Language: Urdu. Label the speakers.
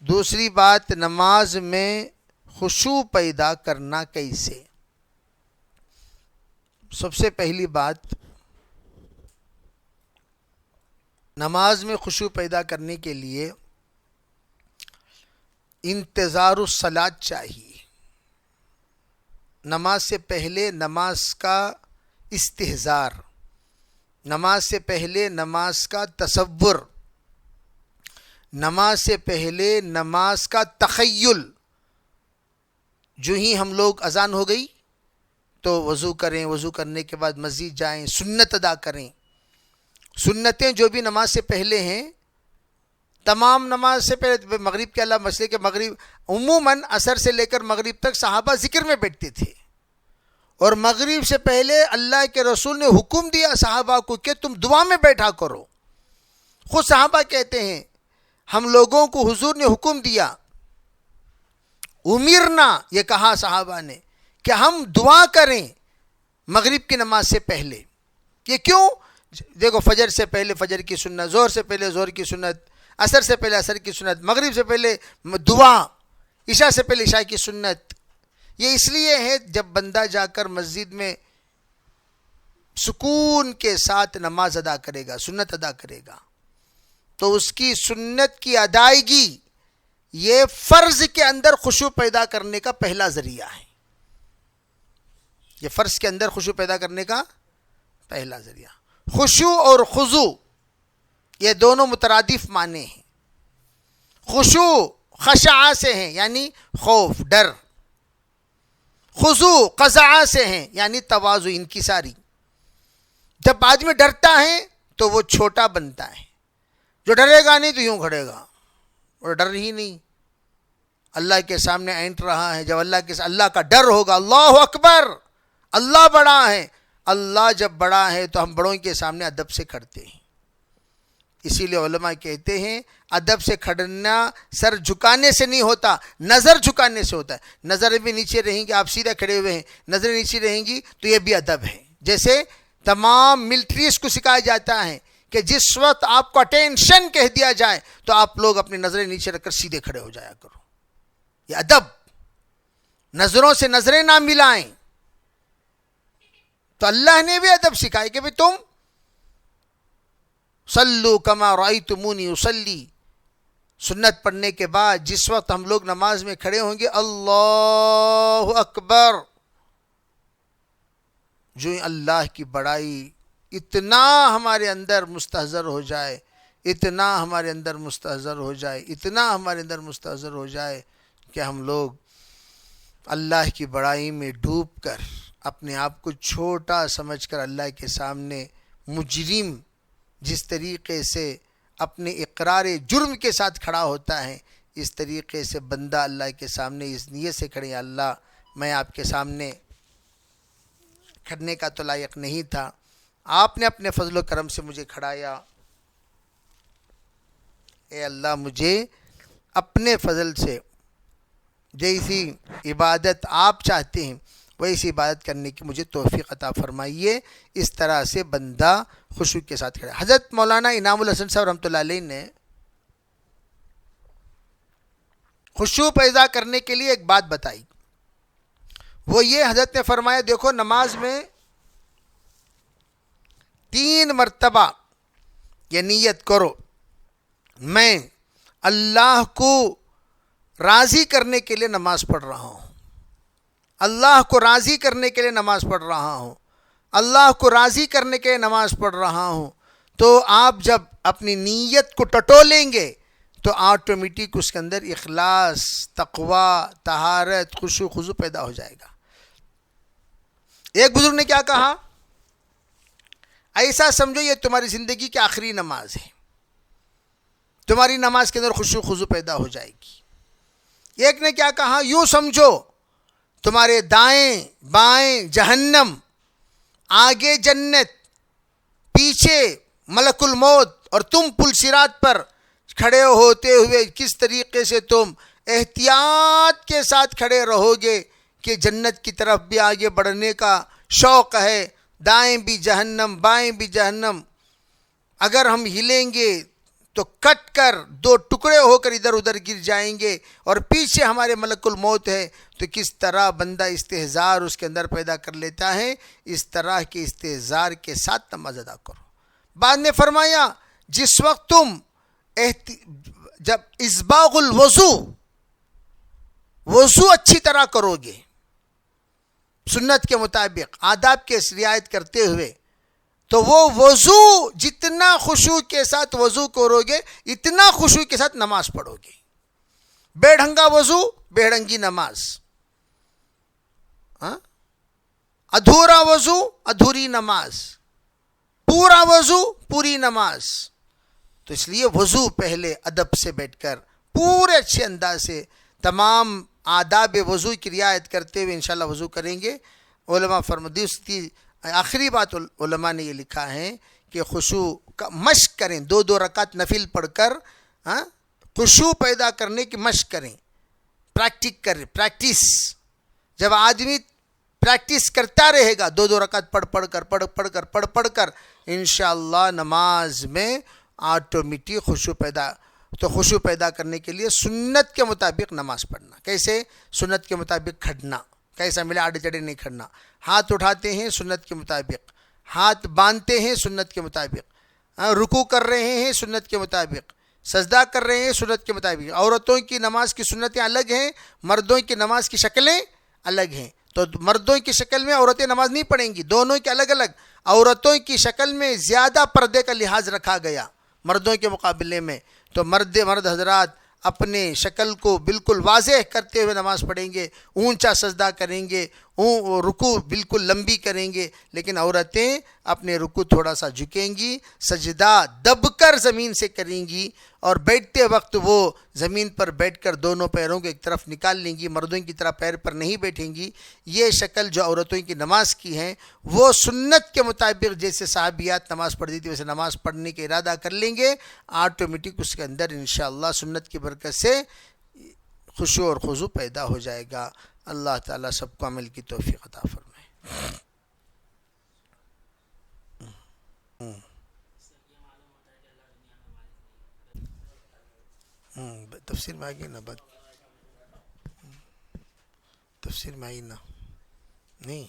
Speaker 1: دوسری بات، نماز میں خشوع پیدا کرنا کیسے؟ سب سے پہلی بات، نماز میں خشوع پیدا کرنے کے لیے انتظار الصلاۃ چاہیے۔ نماز سے پہلے نماز کا استحضار، نماز سے پہلے نماز کا تصور، نماز سے پہلے نماز کا تخیل۔ جو ہی ہم لوگ اذان ہو گئی تو وضو کریں، وضو کرنے کے بعد مسجد جائیں، سنت ادا کریں۔ سنتیں جو بھی نماز سے پہلے ہیں، تمام نماز سے پہلے، مغرب کے علاوہ مسئلے کے مغرب عموماً عصر سے لے کر مغرب تک صحابہ ذکر میں بیٹھتے تھے، اور مغرب سے پہلے اللہ کے رسول نے حکم دیا صحابہ کو کہ تم دعا میں بیٹھا کرو۔ خود صحابہ کہتے ہیں ہم لوگوں کو حضور نے حکم دیا، امرنا، یہ کہا صحابہ نے کہ ہم دعا کریں مغرب کی نماز سے پہلے۔ یہ کیوں؟ دیکھو، فجر سے پہلے فجر کی سنت، ظہر سے پہلے ظہر کی سنت، عصر سے پہلے عصر کی سنت، مغرب سے پہلے دعا، عشاء سے پہلے عشاء کی سنت۔ یہ اس لیے ہے جب بندہ جا کر مسجد میں سکون کے ساتھ نماز ادا کرے گا، سنت ادا کرے گا، تو اس کی سنت کی ادائیگی یہ فرض کے اندر خشوع پیدا کرنے کا پہلا ذریعہ ہے۔ یہ فرض کے اندر خشوع پیدا کرنے کا پہلا ذریعہ۔ خشوع اور خضوع یہ دونوں مترادف معنی ہیں۔ خشوع خشع سے ہیں یعنی خوف، ڈر۔ خضوع قزع سے ہیں یعنی تواضع، انکساری۔ جب آدمی ڈرتا ہے تو وہ چھوٹا بنتا ہے، جو ڈرے گا نہیں تو یوں کھڑے گا، اور ڈر ہی نہیں، اللہ کے سامنے اینٹ رہا ہے۔ جب اللہ کا ڈر ہوگا، اللہ اکبر، اللہ بڑا ہے، اللہ جب بڑا ہے تو ہم بڑوں کے سامنے ادب سے کھڑتے ہیں۔ اسی لیے علماء کہتے ہیں ادب سے کھڑنا سر جھکانے سے نہیں ہوتا، نظر جھکانے سے ہوتا ہے۔ نظریں بھی نیچے رہیں گی، آپ سیدھے کھڑے ہوئے ہیں، نظریں نیچے رہیں گی تو یہ بھی ادب ہے۔ جیسے تمام ملٹریز کو سکھایا جاتا ہے کہ جس وقت آپ کو اٹینشن کہہ دیا جائے تو آپ لوگ اپنی نظریں نیچے رکھ کر سیدھے کھڑے ہو جایا کرو۔ یہ ادب، نظروں سے نظریں نہ ملائیں۔ تو اللہ نے بھی ادب سکھایا کہ بھئی تم صلو کما رأیتمونی اصلی، سنت پڑھنے کے بعد جس وقت ہم لوگ نماز میں کھڑے ہوں گے، اللہ اکبر، جو اللہ کی بڑائی اتنا ہمارے اندر مستحضر ہو جائے، اتنا ہمارے اندر مستحضر ہو جائے، اتنا ہمارے اندر مستحضر ہو جائے کہ ہم لوگ اللہ کی بڑائی میں ڈوب کر اپنے آپ کو چھوٹا سمجھ کر اللہ کے سامنے مجرم جس طریقے سے اپنے اقرار جرم کے ساتھ کھڑا ہوتا ہے، اس طریقے سے بندہ اللہ کے سامنے اس نیت سے کھڑے، اللہ میں آپ کے سامنے کھڑنے کا تو لائق نہیں تھا، آپ نے اپنے فضل و کرم سے مجھے کھڑایا، اے اللہ مجھے اپنے فضل سے جیسی عبادت آپ چاہتے ہیں ویسی عبادت کرنے کی مجھے توفیق عطا فرمائیے۔ اس طرح سے بندہ خشوع کے ساتھ کھڑا۔ حضرت مولانا انعام الحسن صاحب رحمۃ اللہ علیہ نے خشوع پیدا کرنے کے لیے ایک بات بتائی، وہ یہ حضرت نے فرمایا، دیکھو نماز میں 3 مرتبہ یہ نیت کرو، میں اللہ کو راضی کرنے کے لیے نماز پڑھ رہا ہوں، اللہ کو راضی کرنے کے لیے نماز پڑھ رہا ہوں، اللہ کو راضی کرنے کے لیے نماز پڑھ رہا ہوں۔ تو آپ جب اپنی نیت کو ٹٹولیں گے تو آٹومیٹک اس کے اندر اخلاص، تقوی، طہارت، خشوع خضوع پیدا ہو جائے گا۔ ایک بزرگ نے کیا کہا، ایسا سمجھو یہ تمہاری زندگی کی آخری نماز ہے، تمہاری نماز کے اندر خشوع خضوع پیدا ہو جائے گی۔ ایک نے کیا کہا، یوں سمجھو تمہارے دائیں بائیں جہنم، آگے جنت، پیچھے ملک الموت، اور تم پل صراط پر کھڑے ہوتے ہوئے کس طریقے سے تم احتیاط کے ساتھ کھڑے رہو گے کہ جنت کی طرف بھی آگے بڑھنے کا شوق ہے، دائیں بھی جہنم بائیں بھی جہنم، اگر ہم ہلیں گے تو کٹ کر دو ٹکڑے ہو کر ادھر ادھر گر جائیں گے، اور پیچھے ہمارے ملک الموت ہے، تو کس طرح بندہ استحضار اس کے اندر پیدا کر لیتا ہے، اس طرح کے استحضار کے ساتھ نماز ادا کرو۔ بعد نے فرمایا جس وقت تم جب اسباغ وضو اچھی طرح کرو گے، سنت کے مطابق آداب کے رعایت کرتے ہوئے، تو وہ وضو جتنا خشوع کے ساتھ وضو کرو گے اتنا خشوع کے ساتھ نماز پڑھو گے۔ بے ڈھنگا وضو، بے ڈھنگی نماز، ادھورا وضو، ادھوری نماز، پورا وضو، پوری نماز۔ تو اس لیے وضو پہلے ادب سے بیٹھ کر پورے اچھے انداز سے تمام آداب وضو کی رعایت کرتے ہوئے انشاءاللہ وضو کریں گے۔ علماء فرمودی آخری بات علماء نے یہ لکھا ہے کہ خشوع کا مشق کریں، 2 رکعت نفل پڑھ کر خشوع پیدا کرنے کی مشق کریں، پریکٹس۔ جب آدمی پریکٹس کرتا رہے گا 2 رکعت پڑھ کر انشاءاللہ نماز میں آٹومیٹک خشوع پیدا کرنے کے لیے سنت کے مطابق نماز پڑھنا۔ کیسے؟ سنت کے مطابق کھڑنا، کیسا ملے آڑے چڑے نہیں کھڑنا، ہاتھ اٹھاتے ہیں سنت کے مطابق، ہاتھ باندھتے ہیں سنت کے مطابق، رکوع کر رہے ہیں سنت کے مطابق، سجدہ کر رہے ہیں سنت کے مطابق۔ عورتوں کی نماز کی سنتیں الگ ہیں، مردوں کی نماز کی شکلیں الگ ہیں۔ تو مردوں کی شکل میں عورتیں نماز نہیں پڑھیں گی، دونوں کے الگ الگ۔ عورتوں کی شکل میں زیادہ پردے کا لحاظ رکھا گیا مردوں کے مقابلے میں، تو مرد حضرات اپنے شکل کو بالکل واضح کرتے ہوئے نماز پڑھیں گے، اونچا سجدہ کریں گے، رکوع بالکل لمبی کریں گے، لیکن عورتیں اپنے رکوع تھوڑا سا جھکیں گی، سجدہ دب کر زمین سے کریں گی، اور بیٹھتے وقت وہ زمین پر بیٹھ کر دونوں پیروں کو ایک طرف نکال لیں گی، مردوں کی طرح پیر پر نہیں بیٹھیں گی۔ یہ شکل جو عورتوں کی نماز کی ہیں وہ سنت کے مطابق جیسے صحابیات نماز پڑھتی تھی ویسے نماز پڑھنے کے ارادہ کر لیں گے، آٹومیٹک اس کے اندر انشاءاللہ سنت کی برکت سے خشوع اور خضوع پیدا ہو جائے گا۔ اللہ تعالیٰ سب کو عمل کی توفیق عطا فرمائے۔ تفسیر میں آگے نا بات، تفسیر میں آئی نا نہیں